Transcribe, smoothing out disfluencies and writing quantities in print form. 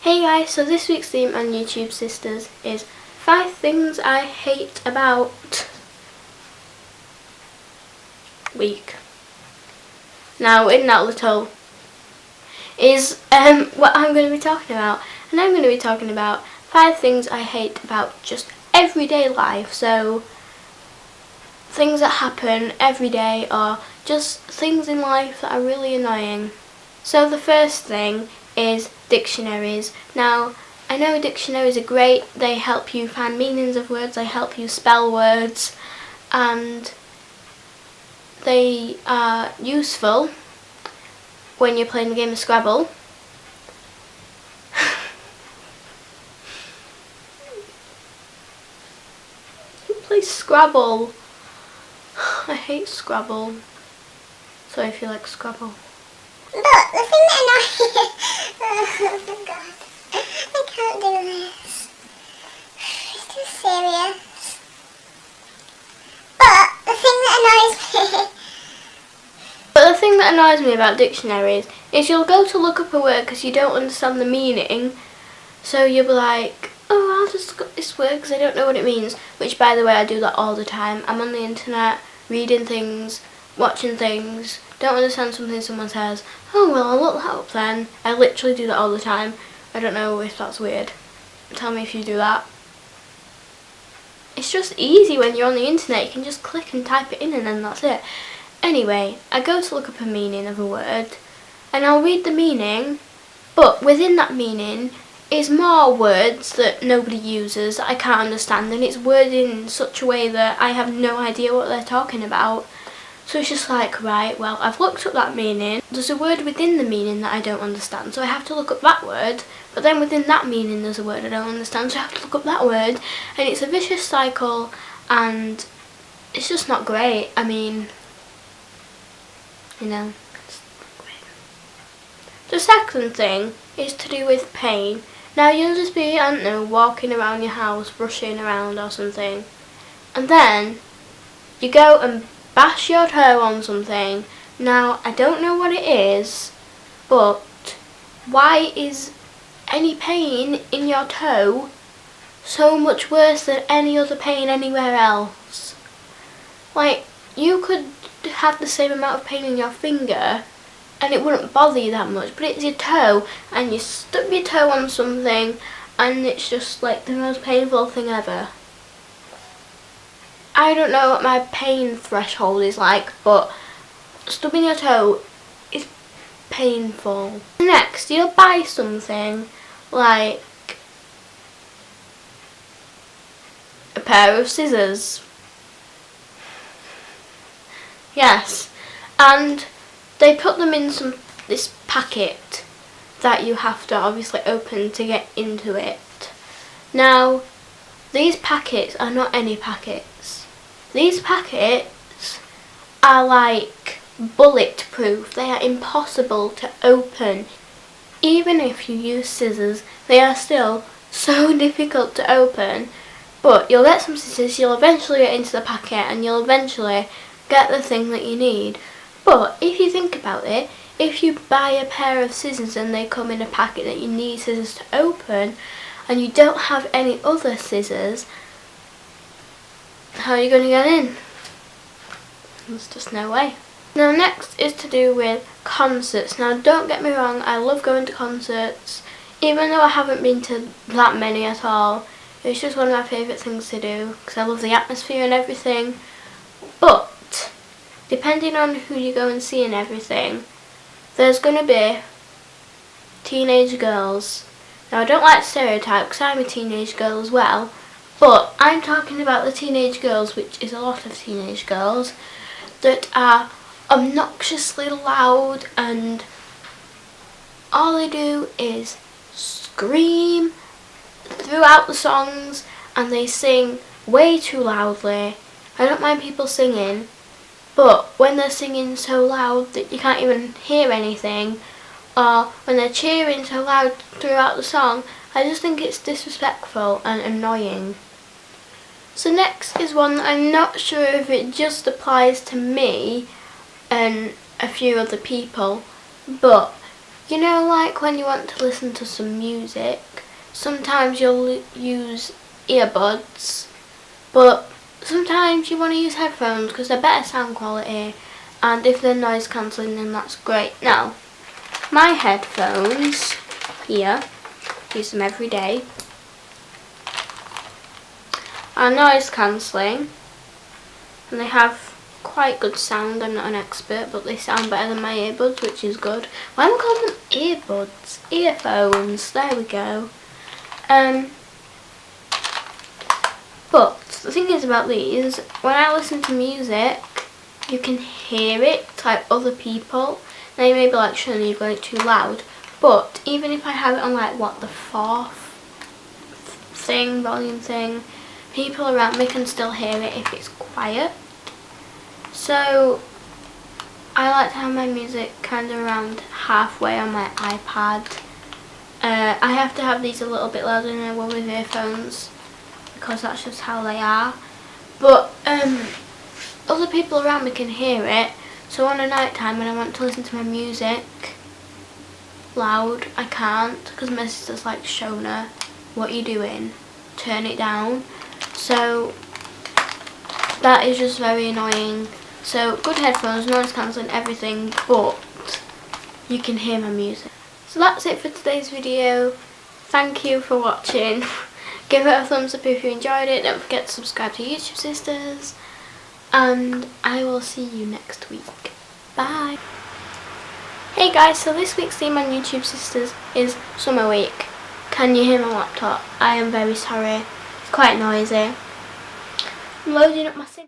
Hey guys, so this week's theme on YouTube Sisters is 5 things I hate about week. Now in that little is what I'm going to be talking about, and I'm going to be talking about 5 things I hate about just everyday life. So things that happen every day or just things in life that are really annoying. So the first thing is dictionaries. Now, I know dictionaries are great, they help you find meanings of words, they help you spell words, and they are useful when you're playing the game of Scrabble. Who plays Scrabble? I hate Scrabble. Sorry if you like Scrabble. But the thing that annoys me, oh my god, I can't do this. It's too serious. But the thing that annoys me about dictionaries is you'll go to look up a word because you don't understand the meaning. So you'll be like, oh, I'll just look up this word because I don't know what it means. Which, by the way, I do that all the time. I'm on the internet, reading things, watching things, don't understand something someone says, oh well, I'll look that up then. I literally do that all the time. I don't know if that's weird. Tell me if you do that. It's just easy when you're on the internet, you can just click and type it in and then that's it. Anyway, I go to look up a meaning of a word and I'll read the meaning, but within that meaning is more words that nobody uses that I can't understand, and it's worded in such a way that I have no idea what they're talking about. So it's just like, right, well, I've looked up that meaning, there's a word within the meaning that I don't understand, so I have to look up that word, but then within that meaning there's a word I don't understand, so I have to look up that word, and it's a vicious cycle, and it's just not great. I mean, you know, it's not great. The second thing is to do with pain. Now you'll just be, I don't know, walking around your house, rushing around or something, and then you go and bash your toe on something. Now, I don't know what it is, but why is any pain in your toe so much worse than any other pain anywhere else? Like, you could have the same amount of pain in your finger and it wouldn't bother you that much, but it's your toe and you stub your toe on something and it's just like the most painful thing ever. I don't know what my pain threshold is like, but stubbing your toe is painful. Next, you'll buy something like a pair of scissors. Yes, and they put them in this packet that you have to obviously open to get into it. Now, these packets are not any packets. These packets are like bulletproof. They are impossible to open. Even if you use scissors, they are still so difficult to open. But you'll get some scissors, you'll eventually get into the packet and you'll eventually get the thing that you need. But if you think about it, if you buy a pair of scissors and they come in a packet that you need scissors to open and you don't have any other scissors, how are you going to get in? There's just no way. Now next is to do with concerts. Now don't get me wrong, I love going to concerts, even though I haven't been to that many at all. It's just one of my favourite things to do because I love the atmosphere and everything. But depending on who you go and see and everything, there's going to be teenage girls. Now I don't like to stereotype because I'm a teenage girl as well, but I'm talking about the teenage girls, which is a lot of teenage girls, that are obnoxiously loud and all they do is scream throughout the songs and they sing way too loudly. I don't mind people singing, but when they're singing so loud that you can't even hear anything, or when they're cheering so loud throughout the song, I just think it's disrespectful and annoying. So next is one that I'm not sure if it just applies to me and a few other people, but You know, like when you want to listen to some music, sometimes you'll use earbuds, but sometimes you want to use headphones because they're better sound quality, and if they're noise cancelling then that's great. Now, my headphones here, use them every day, are noise cancelling, and they have quite good sound. I'm not an expert, but they sound better than my earbuds, which is good. Why am I calling them earbuds? Earphones, there we go. But the thing is about these, when I listen to music, you can hear it, like other people. Now you may be like, Shona, you've got it too loud. But even if I have it on like, what, the 4th thing, volume thing, people around me can still hear it if it's quiet. So I like to have my music kind of around halfway on my iPad. I have to have these a little bit louder than I will with earphones because that's just how they are. But other people around me can hear it. So on a night time when I want to listen to my music loud, I can't because my sister's like, Shona, what are you doing? Turn it down. So that is just very annoying. So good headphones, noise cancelling, everything, but you can hear my music. So that's it for today's video. Thank you for watching. Give it a thumbs up if you enjoyed it. Don't forget to subscribe to YouTube Sisters. And I will see you next week. Bye. Hey guys, so this week's theme on YouTube Sisters is Summer Week. Can you hear my laptop? I am very sorry. It's quite noisy. I'm loading up my